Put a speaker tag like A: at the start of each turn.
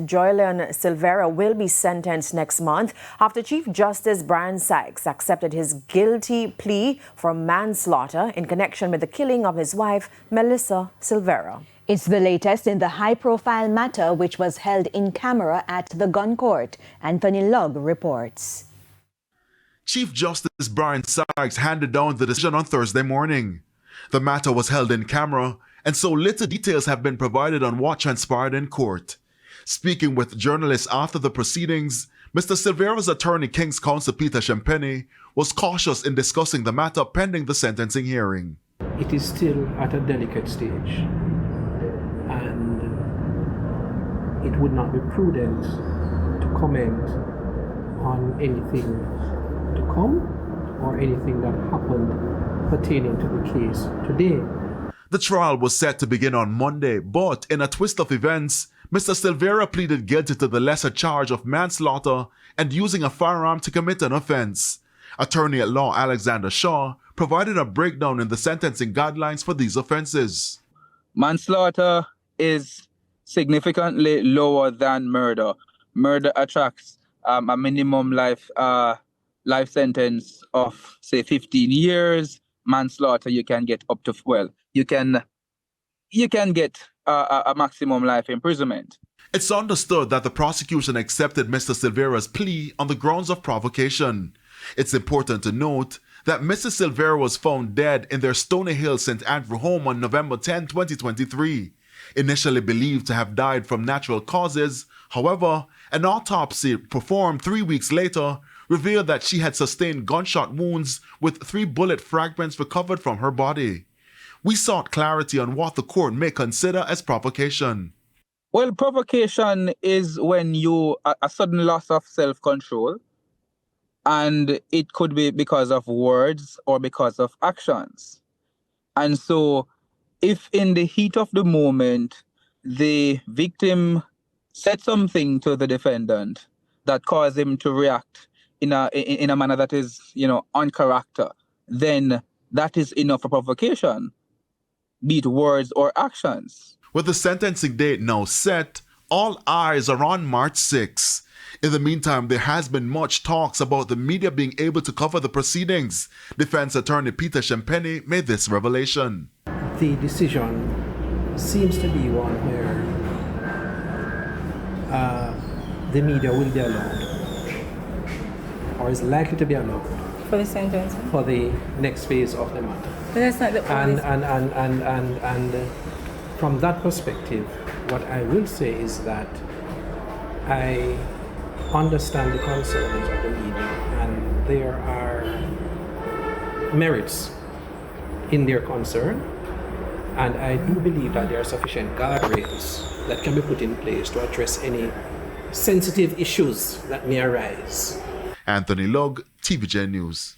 A: Jolyan Silvera will be sentenced next month after Chief Justice Brian Sykes accepted his guilty plea for manslaughter in connection with the killing of his wife, Melissa Silvera.
B: It's the latest in the high-profile matter which was held in camera at the gun court. Anthony Lugg reports.
C: Chief Justice Brian Sykes handed down the decision on Thursday morning. The matter was held in camera, and so little details have been provided on what transpired in court. Speaking with journalists after the proceedings, Mr. Silvera's attorney, King's Counsel Peter Champagne, was cautious in discussing the matter pending the sentencing hearing.
D: It is still at a delicate stage, and it would not be prudent to comment on anything to come or anything that happened pertaining to the case today.
C: The trial was set to begin on Monday, but in a twist of events, Mr. Silvera pleaded guilty to the lesser charge of manslaughter and using a firearm to commit an offense. Attorney at law Alexander Shaw provided a breakdown in the sentencing guidelines for these offenses.
E: Manslaughter is significantly lower than murder. Murder attracts a minimum life sentence of, say, 15 years. Manslaughter, you can get up to, you can get a maximum life imprisonment.
C: It's understood that the prosecution accepted Mr. Silvera's plea on the grounds of provocation. It's important to note that Mrs. Silvera was found dead in their Stony Hill St. Andrew home on November 10, 2023. Initially believed to have died from natural causes, however, an autopsy performed 3 weeks later revealed that she had sustained gunshot wounds with 3 bullet fragments recovered from her body. We sought clarity on what the court may consider as provocation.
E: Well, provocation is when a sudden loss of self-control, and it could be because of words or because of actions. And so if in the heat of the moment, the victim said something to the defendant that caused him to react in a manner that is, on character, then that is enough for provocation, be it words or actions.
C: With the sentencing date now set, all eyes are on March 6. In the meantime, there has been much talks about the media being able to cover the proceedings. Defense attorney Peter Champagne made this revelation.
D: The decision seems to be one where the media will be allowed, or is likely to be allowed,
F: for the sentence,
D: for the next phase of the matter.
F: But that's not the
D: and from that perspective, what I will say is that I understand the concerns of the media, and there are merits in their concern, and I do believe that there are sufficient guardrails that can be put in place to address any sensitive issues that may arise.
C: Anthony Lugg, TVJ News.